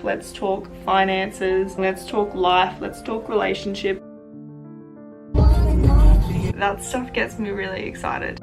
Let's talk finances, let's talk life, let's talk relationship. That stuff gets me really excited.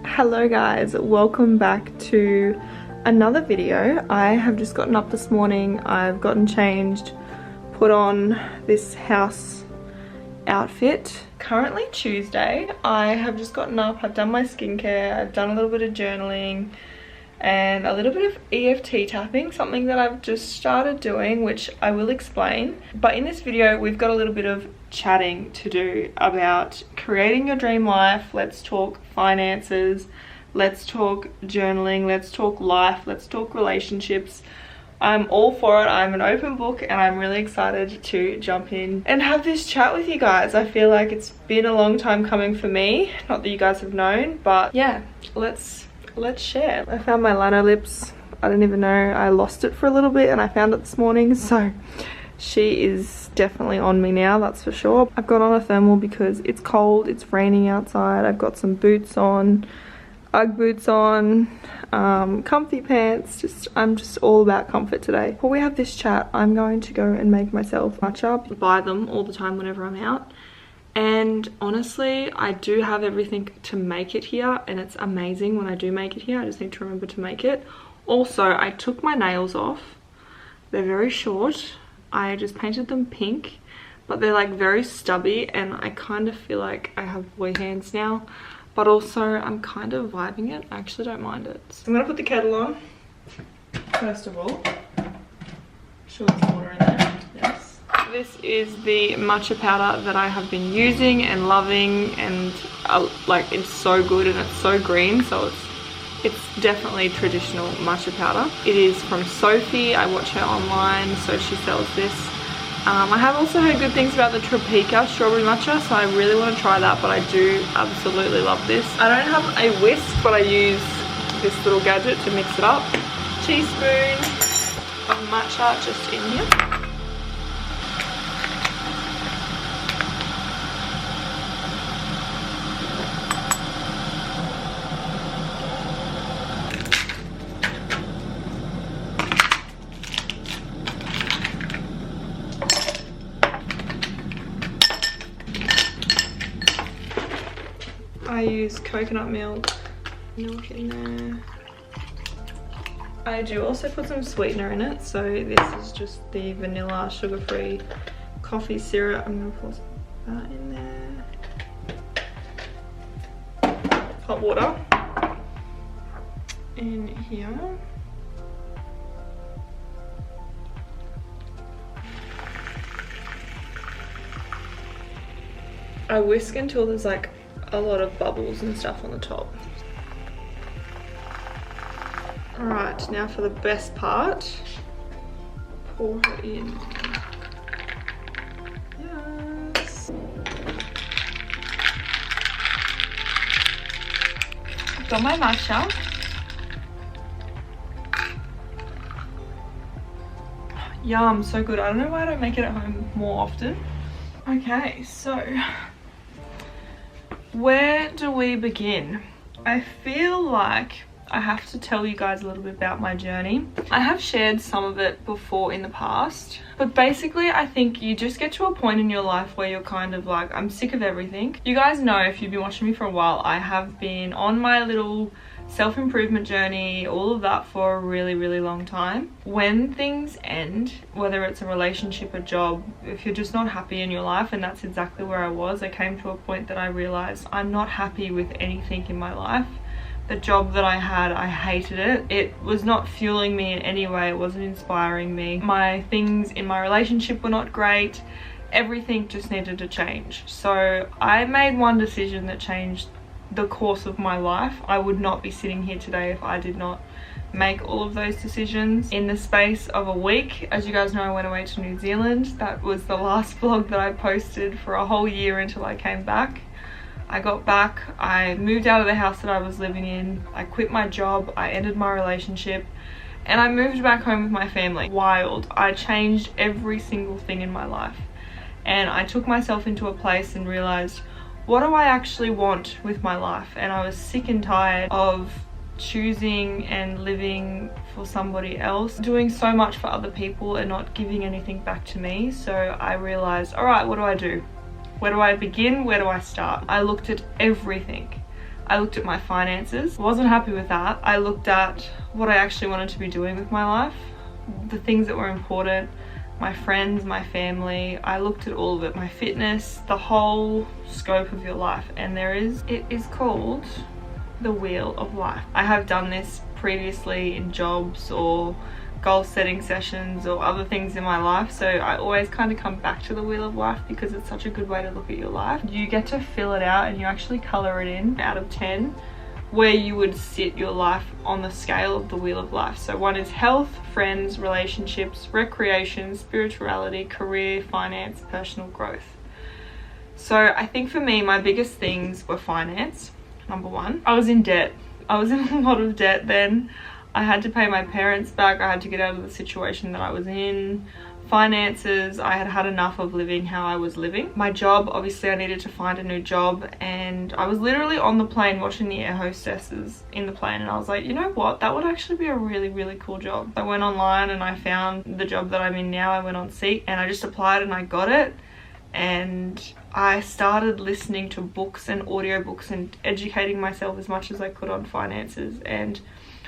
Hello guys, welcome back to another video. I have just gotten up this morning. I've gotten changed, put on this house outfit. Currently Tuesday. I have just gotten up, I've done my skincare, I've done a little bit of journaling and a little bit of EFT tapping, something that I've just started doing, which I will explain. But in this video we've got a little bit of chatting to do about creating your dream life. Let's talk finances, let's talk journaling, let's talk life, let's talk relationships. I'm all for it. I'm an open book and I'm really excited to jump in and have this chat with you guys. I feel like it's been a long time coming for me, not that you guys have known, but yeah, let's share. I found my lino lips. I don't even know, I lost it for a little bit and I found it this morning, so she is definitely on me now, that's for sure. I've got on a thermal because it's cold, it's raining outside. I've got some boots on, Ugg boots on, comfy pants. I'm just all about comfort today. Before we have this chat, I'm going to go and make myself matcha. Buy them all the time whenever I'm out. And honestly, I do have everything to make it here and it's amazing when I do make it here. I just need to remember to make it. Also, I took my nails off. They're very short. I just painted them pink, but they're like very stubby and I kind of feel like I have boy hands now, but also I'm kind of vibing it. I actually don't mind it. So I'm gonna put the kettle on first of all. Sure, there's water in there. Yes. This is the matcha powder that I have been using and loving, and like it's so good and it's so green, so it's definitely traditional matcha powder. It is from Sophie. I watch her online, so she sells this. I have also heard good things about the Tropika strawberry matcha, so I really want to try that, but I do absolutely love this. I don't have a whisk, but I use this little gadget to mix it up. Teaspoon of matcha just in here. I use coconut milk in there. I do also put some sweetener in it, so this is just the vanilla sugar-free coffee syrup. I'm gonna pour that in there. Hot water. in here. I whisk until there's like a lot of bubbles and stuff on the top. Alright, now for the best part. Pour her in. Yes. I've got my matcha. Yum, so good. I don't know why I don't make it at home more often. Okay, so where do we begin? I feel like I have to tell you guys a little bit about my journey. I have shared some of it before in the past, but basically I think you just get to a point in your life where you're kind of like, I'm sick of everything. You guys know, if you've been watching me for a while, I have been on my little self-improvement journey, all of that, for a really long time. When things end, whether it's a relationship, a job, if you're just not happy in your life, and that's exactly where I was, I came to a point that I realized I'm not happy with anything in my life. The job that I had, I hated it. It was not fueling me in any way. It wasn't inspiring me. My things in my relationship were not great. Everything just needed to change. So I made one decision that changed the course of my life. I would not be sitting here today if I did not make all of those decisions. In the space of a week, as you guys know, I went away to New Zealand. That was the last vlog that I posted for a whole year until I came back. I got back, I moved out of the house that I was living in, I quit my job, I ended my relationship, and I moved back home with my family. Wild. I changed every single thing in my life, and I took myself into a place and realized, what do I actually want with my life? And I was sick and tired of choosing and living for somebody else, doing so much for other people and not giving anything back to me. So I realized, all right, what do I do? Where do I begin? Where do I start? I looked at everything. I looked at my finances, wasn't happy with that. I looked at what I actually wanted to be doing with my life, the things that were important, my friends, my family. I looked at all of it, my fitness, the whole scope of your life. And it is called the wheel of life. I have done this previously in jobs or goal setting sessions or other things in my life, so I always kind of come back to the wheel of life because it's such a good way to look at your life. You get to fill it out and you actually color it in out of 10 where you would sit your life on the scale of the wheel of life. So 1 is health, friends, relationships, recreation, spirituality, career, finance, personal growth. So I think for me, my biggest things were finance. Number 1, I was in debt. I was in a lot of debt then. I had to pay my parents back. I had to get out of the situation that I was in. Finances, I had had enough of living how I was living. My job, obviously I needed to find a new job, and I was literally on the plane watching the air hostesses in the plane, and I was like, you know what, that would actually be a really cool job. I went online and I found the job that I'm in now. I went on Seek and I just applied and I got it, and I started listening to books and audiobooks and educating myself as much as I could on finances and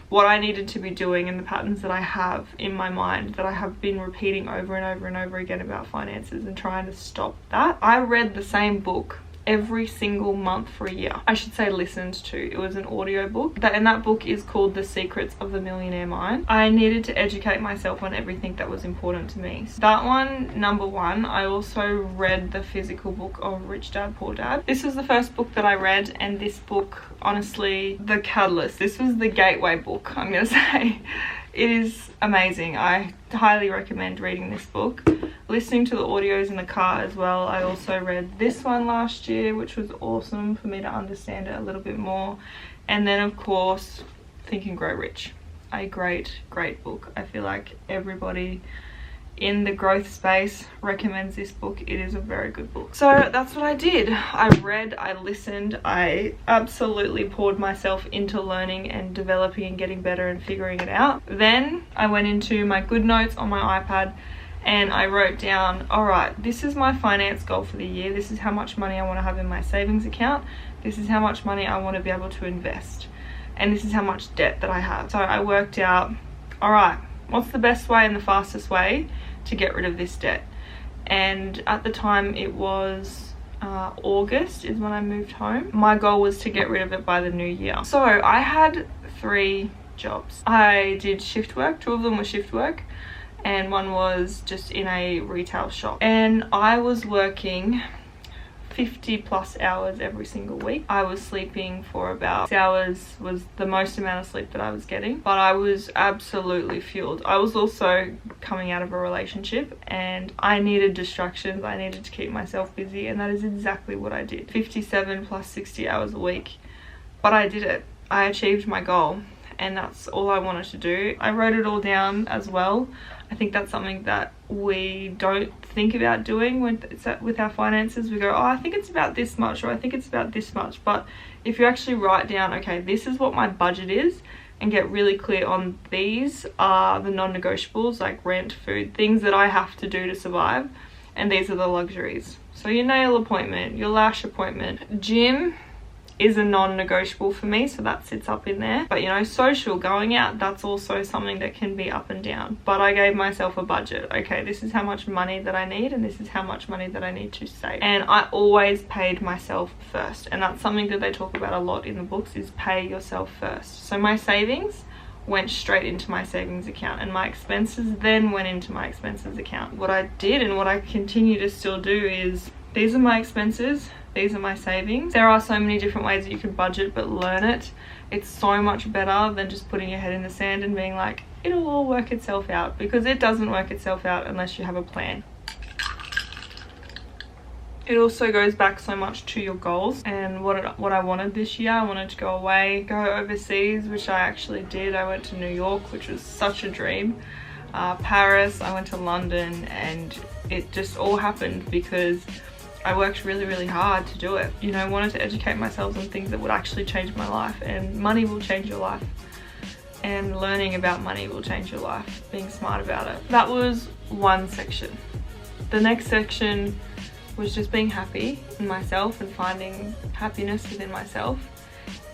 what I needed to be doing and the patterns that I have in my mind that I have been repeating over and over and over again about finances and trying to stop that. I read the same book every single month for a year. I should say listened to. It was an audio book, and that book is called The Secrets of the Millionaire Mind. I needed to educate myself on everything that was important to me. So that one, number 1. I also read the physical book of Rich Dad Poor Dad. This was the first book that I read, and this book, honestly, the catalyst. This was the gateway book, I'm gonna say. It is amazing. I highly recommend reading this book. Listening to the audios in the car as well. I also read this one last year, which was awesome for me to understand it a little bit more. And then of course, Think and Grow Rich. A great book. I feel like everybody in the growth space recommends this book. It is a very good book. So that's what I did. I read, I listened, I absolutely poured myself into learning and developing and getting better and figuring it out. Then I went into my good notes on my iPad and I wrote down, all right, this is my finance goal for the year. This is how much money I want to have in my savings account. This is how much money I want to be able to invest. And this is how much debt that I have. So I worked out, all right, what's the best way and the fastest way to get rid of this debt? And at the time it was August is when I moved home. My goal was to get rid of it by the new year. So I had 3 jobs. I did shift work, 2 of them were shift work, and 1 was just in a retail shop. And I was working 50 plus hours every single week. I was sleeping for about 6 hours was the most amount of sleep that I was getting, but I was absolutely fueled. I was also coming out of a relationship and I needed distractions. I needed to keep myself busy, and that is exactly what I did. 57 plus 60 hours a week, but I did it. I achieved my goal, and that's all I wanted to do. I wrote it all down as well. I think that's something that we don't think about doing with our finances. We go, oh, I think it's about this much, or I think it's about this much. But if you actually write down, okay, this is what my budget is, and get really clear on these are the non-negotiables, like rent, food, things that I have to do to survive, and these are the luxuries. So your nail appointment, your lash appointment, gym is a non-negotiable for me, so that sits up in there. But you know, social, going out, that's also something that can be up and down. But I gave myself a budget. Okay, this is how much money that I need, and this is how much money that I need to save. And I always paid myself first, and that's something that they talk about a lot in the books, is pay yourself first. So my savings went straight into my savings account, and my expenses then went into my expenses account. What I did, and what I continue to still do, is these are my expenses, these are my savings. There are so many different ways that you can budget, but learn it. It's so much better than just putting your head in the sand and being like, it'll all work itself out, because it doesn't work itself out unless you have a plan. It also goes back so much to your goals and what I wanted this year. I wanted to go away, go overseas, which I actually did. I went to New York, which was such a dream. Paris, I went to London, and it just all happened because I worked really, really hard to do it. You know, I wanted to educate myself on things that would actually change my life, and money will change your life. And learning about money will change your life, being smart about it. That was one section. The next section was just being happy in myself and finding happiness within myself.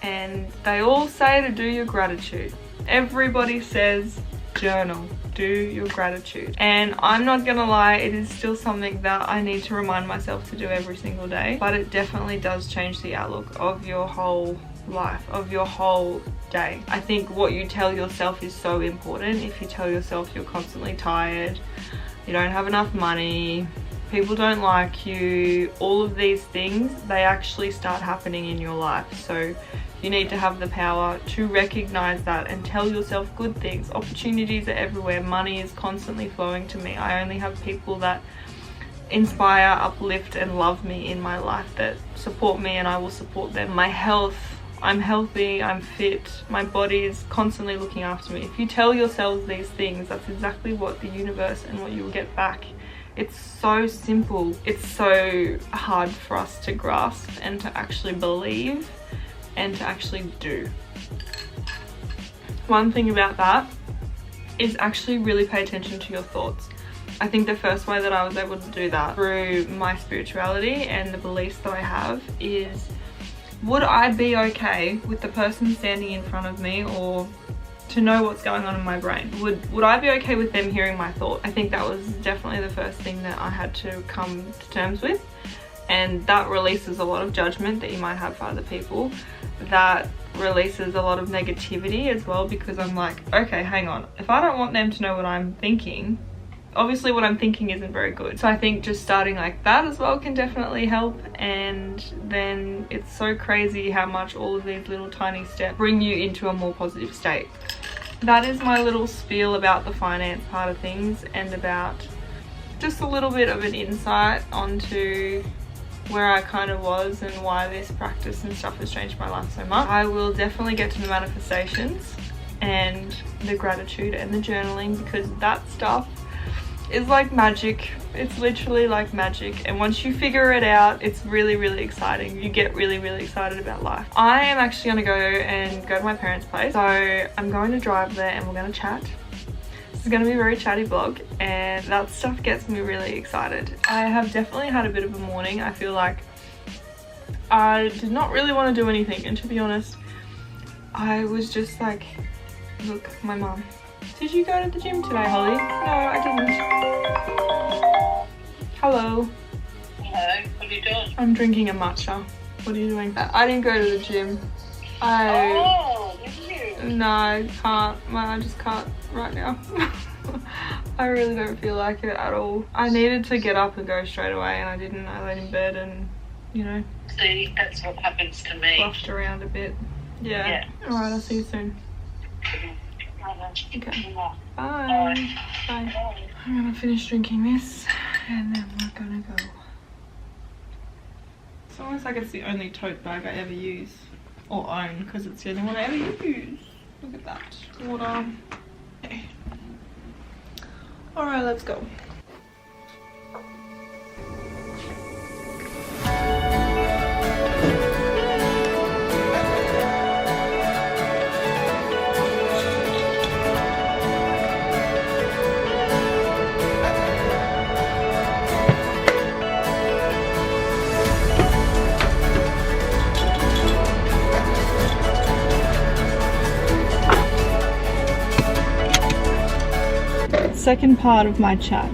And they all say to do your gratitude. Everybody says journal, do your gratitude. And I'm not gonna lie, it is still something that I need to remind myself to do every single day, but it definitely does change the outlook of your whole life, of your whole day. I think what you tell yourself is so important. If you tell yourself you're constantly tired, you don't have enough money, people don't like you, all of these things, they actually start happening in your life. So you need to have the power to recognize that and tell yourself good things. Opportunities are everywhere. Money is constantly flowing to me. I only have people that inspire, uplift, and love me in my life, that support me, and I will support them. My health, I'm healthy, I'm fit, my body is constantly looking after me. If you tell yourselves these things, that's exactly what the universe and what you will get back. It's so simple. It's so hard for us to grasp and to actually believe and to actually do. One thing about that is actually really pay attention to your thoughts. I think the first way that I was able to do that through my spirituality and the beliefs that I have is, would I be okay with the person standing in front of me, or to know what's going on in my brain? Would I be okay with them hearing my thought? I think that was definitely the first thing that I had to come to terms with. And that releases a lot of judgment that you might have for other people. That releases a lot of negativity as well, because I'm like, okay, hang on. If I don't want them to know what I'm thinking, obviously what I'm thinking isn't very good. So I think just starting like that as well can definitely help. And then it's so crazy how much all of these little tiny steps bring you into a more positive state. That is my little spiel about the finance part of things, and about just a little bit of an insight onto where I kind of was and why this practice and stuff has changed my life so much. I will definitely get to the manifestations and the gratitude and the journaling, because that stuff is like magic. It's literally like magic, and once you figure it out, it's really, really exciting. You get really, really excited about life. I am actually gonna go to my parents' place, so I'm going to drive there and we're gonna chat. This is gonna be a very chatty vlog, and that stuff gets me really excited. I have definitely had a bit of a morning. I feel like I did not really want to do anything, and to be honest, I was just like, look, my mum. Did you go to the gym today, Holly? No, I didn't. Hello. Hello, what are you doing? I'm drinking a matcha. What are you doing? I didn't go to the gym. Oh, did you? No, I can't. I just can't right now. I really don't feel like it at all. I needed to get up and go straight away and I didn't. I laid in bed and, you know. See, that's what happens to me. Fluffed around a bit. Yeah. Alright, I'll see you soon. Okay. Bye. Bye. I'm gonna finish drinking this and then we're gonna go. It's almost like it's the only tote bag I ever use or own because it's the only one I ever use. Look at that. Water. Okay. Alright, let's go. Second part of my chat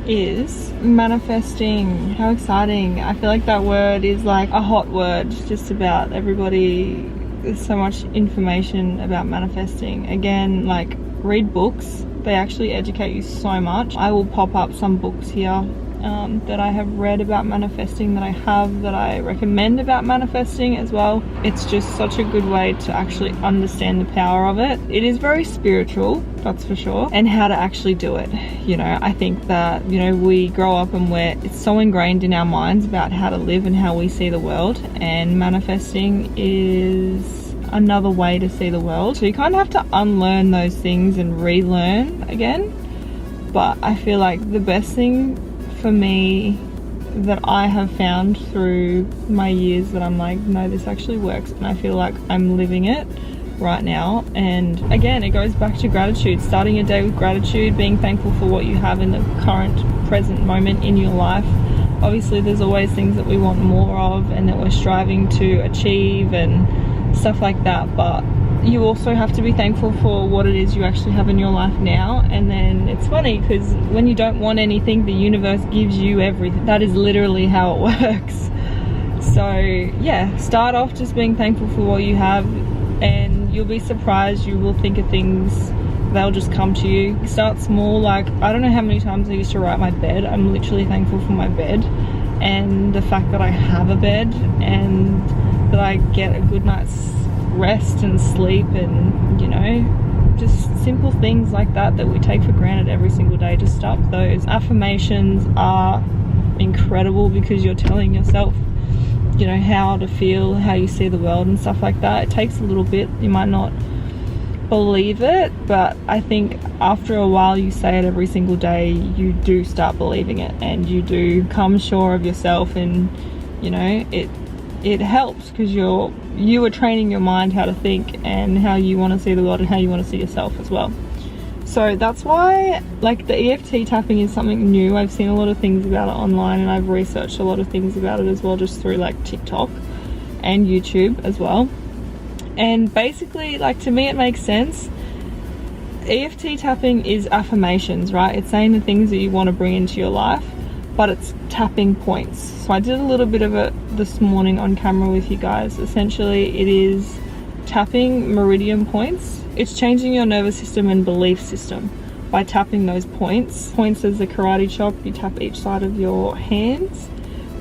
is manifesting. How exciting. I feel like that word is like a hot word just about everybody. There's so much information about manifesting. Again, like, read books. They actually educate you so much. I will pop up some books here that I have read about manifesting, that I recommend about manifesting as well. It's just such a good way to actually understand the power of it. It is very spiritual, that's for sure, and how to actually do it. You know, I think that, you know, we grow up and it's so ingrained in our minds about how to live and how we see the world, and manifesting is another way to see the world. So you kind of have to unlearn those things and relearn again. But I feel like the best thing for me that I have found through my years that I'm like, no, this actually works, and I feel like I'm living it right now. And again, it goes back to gratitude. Starting your day with gratitude, being thankful for what you have in the current present moment in your life. Obviously there's always things that we want more of and that we're striving to achieve and stuff like that, but you also have to be thankful for what it is you actually have in your life now. And then it's funny because when you don't want anything, the universe gives you everything. That is literally how it works. So yeah, start off just being thankful for what you have, and you'll be surprised. You will think of things, they'll just come to you. Start small. Like, I don't know how many times I used to write my bed. I'm literally thankful for my bed and the fact that I have a bed and that I get a good night's rest and sleep, and, you know, just simple things like that that we take for granted every single day. Just start with those. Affirmations are incredible because you're telling yourself, you know, how to feel, how you see the world and stuff like that. It takes a little bit. You might not believe it, but I think after a while you say it every single day, you do start believing it and you do come sure of yourself, and, you know, it helps because you are training your mind how to think and how you want to see the world and how you want to see yourself as well. So that's why, like, the EFT tapping is something new. I've seen a lot of things about it online, and I've researched a lot of things about it as well, just through like TikTok and YouTube as well. And basically, like, to me it makes sense. EFT tapping is affirmations, right? It's saying the things that you want to bring into your life, but it's tapping points. So I did a little bit of it this morning on camera with you guys. Essentially, it is tapping meridian points. It's changing your nervous system and belief system by tapping those points. Points as a karate chop, you tap each side of your hands,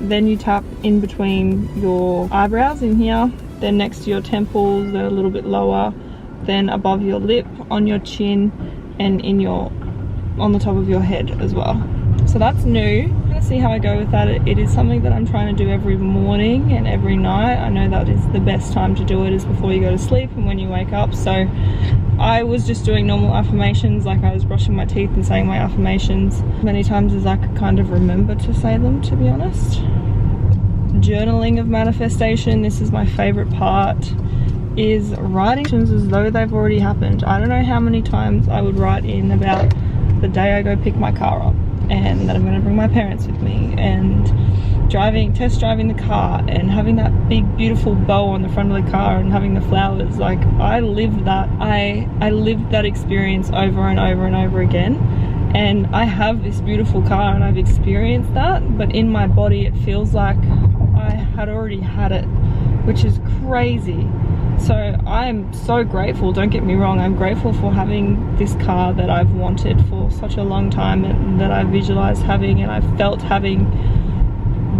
then you tap in between your eyebrows in here, then next to your temples, they're a little bit lower, then above your lip, on your chin, and on the top of your head as well. So that's new. I'm gonna see how I go with that. It is something that I'm trying to do every morning and every night. I know that is the best time to do it, is before you go to sleep and when you wake up. So I was just doing normal affirmations, like I was brushing my teeth and saying my affirmations many times as I could kind of remember to say them, to be honest. Journaling of manifestation, this is my favorite part, is writing as though they've already happened. I don't know how many times I would write in about the day I go pick my car up, and that I'm going to bring my parents with me, and test driving the car, and having that big beautiful bow on the front of the car and having the flowers. Like, I lived that. I lived that experience over and over and over again, and I have this beautiful car and I've experienced that, but in my body it feels like I had already had it, which is crazy. So I'm so grateful, don't get me wrong, I'm grateful for having this car that I've wanted for such a long time and that I visualized having and I felt having.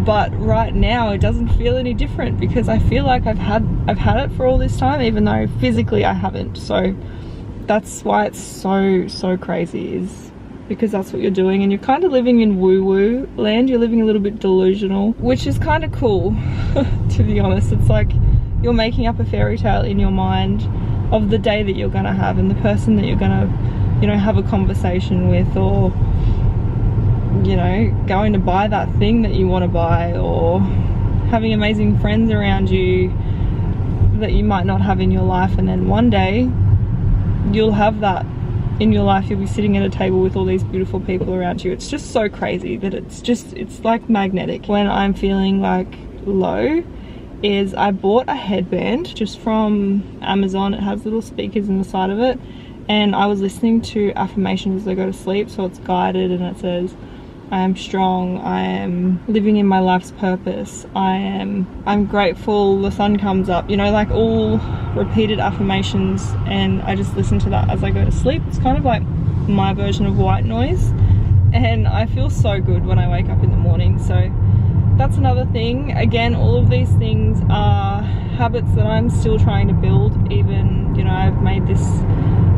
But right now it doesn't feel any different because I feel like I've had it for all this time, even though physically I haven't. So that's why it's so crazy, is because that's what you're doing, and you're kind of living in woo-woo land. You're living a little bit delusional, which is kind of cool to be honest. It's like you're making up a fairy tale in your mind of the day that you're gonna have and the person that you're gonna, you know, have a conversation with, or, you know, going to buy that thing that you want to buy, or having amazing friends around you that you might not have in your life, and then one day you'll have that in your life. You'll be sitting at a table with all these beautiful people around you. It's just so crazy that it's like magnetic. When I'm feeling like low, is I bought a headband just from Amazon. It has little speakers in the side of it, and I was listening to affirmations as I go to sleep. So it's guided and it says, I am strong, I am living in my life's purpose, I'm grateful, the sun comes up, you know, like all repeated affirmations, and I just listen to that as I go to sleep. It's kind of like my version of white noise, and I feel so good when I wake up in the morning. So that's another thing. Again, all of these things are habits that I'm still trying to build. Even, you know, I've made this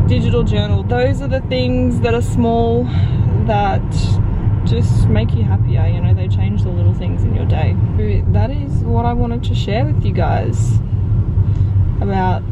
digital journal. Those are the things that are small that just make you happier, you know, they change the little things in your day. That is what I wanted to share with you guys about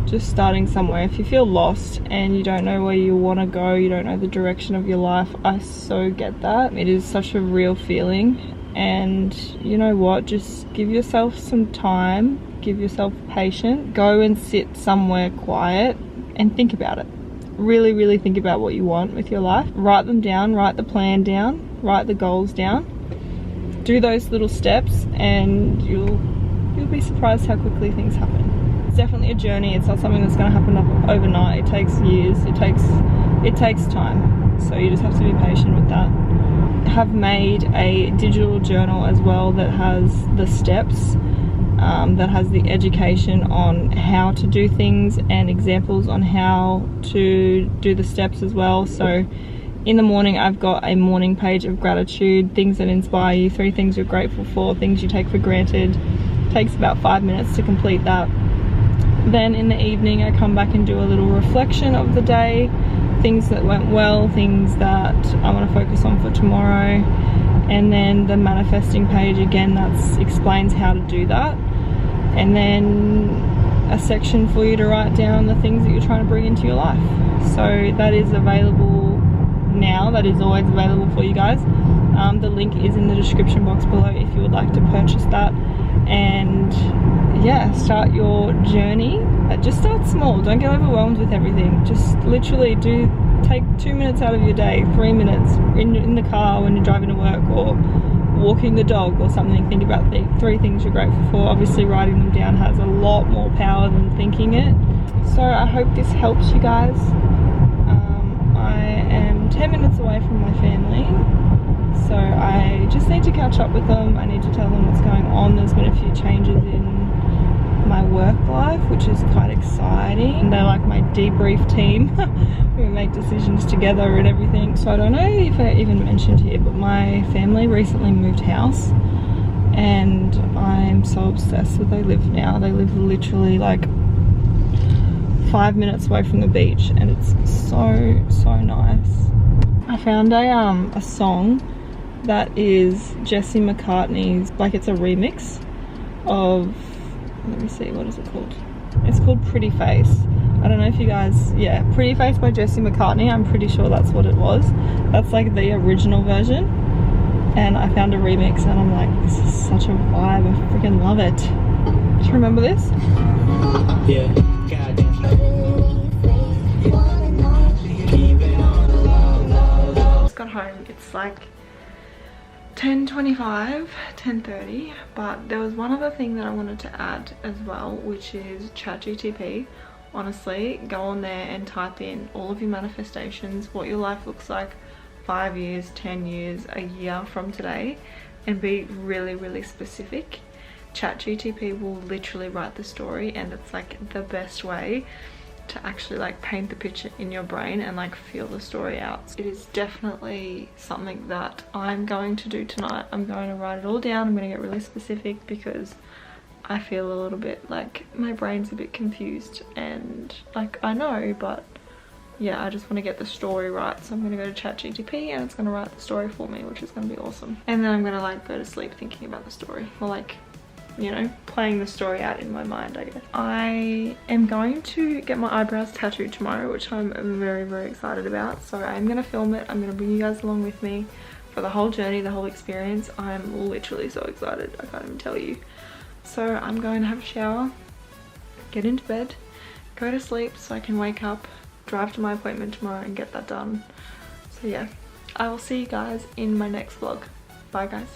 just starting somewhere. If you feel lost and you don't know where you want to go, you don't know the direction of your life, I so get that. It is such a real feeling, and you know what, just give yourself some time, give yourself patience, go and sit somewhere quiet and think about it. Really think about what you want with your life. Write them down, write the plan down, write the goals down. Do those little steps and you'll be surprised how quickly things happen. It's definitely a journey. It's not something that's going to happen overnight. It takes years. It takes time. So you just have to be patient with that. Have made a digital journal as well that has the steps, that has the education on how to do things and examples on how to do the steps as well. So in the morning I've got a morning page of gratitude, things that inspire you, 3 things you're grateful for, things you take for granted. It takes about 5 minutes to complete that. Then in the evening I come back and do a little reflection of the day, things that went well, things that I want to focus on for tomorrow. And then the manifesting page, again, that explains how to do that. And then a section for you to write down the things that you're trying to bring into your life. So that is available now, that is always available for you guys. The link is in the description box below if you would like to purchase that. And yeah, start your journey. Just start small, don't get overwhelmed with everything. Just literally take 2 minutes out of your day, 3 minutes in the car when you're driving to work or walking the dog or something. Think about the 3 things you're grateful for. Obviously writing them down has a lot more power than thinking it. So I hope this helps you guys. I am 10 minutes away from my family, so I just need to catch up with them. I need to tell them what's going on. There's been a few changes in my work life, which is quite exciting. They're like my debrief team. We make decisions together and everything. So I don't know if I even mentioned here, but my family recently moved house, and I'm so obsessed with where they live now. They live literally like 5 minutes away from the beach, and it's so nice. I found a song that is Jesse McCartney's, like it's a remix of, let me see, what is it called? It's called Pretty Face. I don't know if you guys, yeah, Pretty Face by Jesse McCartney. I'm pretty sure that's what it was. That's like the original version. And I found a remix and I'm like, this is such a vibe. I freaking love it. Do you remember this? Yeah, goddamn. Just got home. It's like 10:25, 10:30, but there was one other thing that I wanted to add as well, which is ChatGPT. Honestly, go on there and type in all of your manifestations, what your life looks like 5 years, 10 years, a year from today, and be really specific. ChatGPT will literally write the story, and it's like the best way to actually like paint the picture in your brain and like feel the story out. It is definitely something that I'm going to do tonight. I'm going to write it all down. I'm going to get really specific because I feel a little bit like my brain's a bit confused, and like I know, but yeah, I just want to get the story right. So I'm going to go to ChatGPT and it's going to write the story for me, which is going to be awesome. And then I'm going to like go to sleep thinking about the story, or like, you know, playing the story out in my mind, I guess. I am going to get my eyebrows tattooed tomorrow, which I'm very, very excited about. So I'm going to film it. I'm going to bring you guys along with me for the whole journey, the whole experience. I'm literally so excited. I can't even tell you. So I'm going to have a shower, get into bed, go to sleep so I can wake up, drive to my appointment tomorrow and get that done. So yeah, I will see you guys in my next vlog. Bye guys.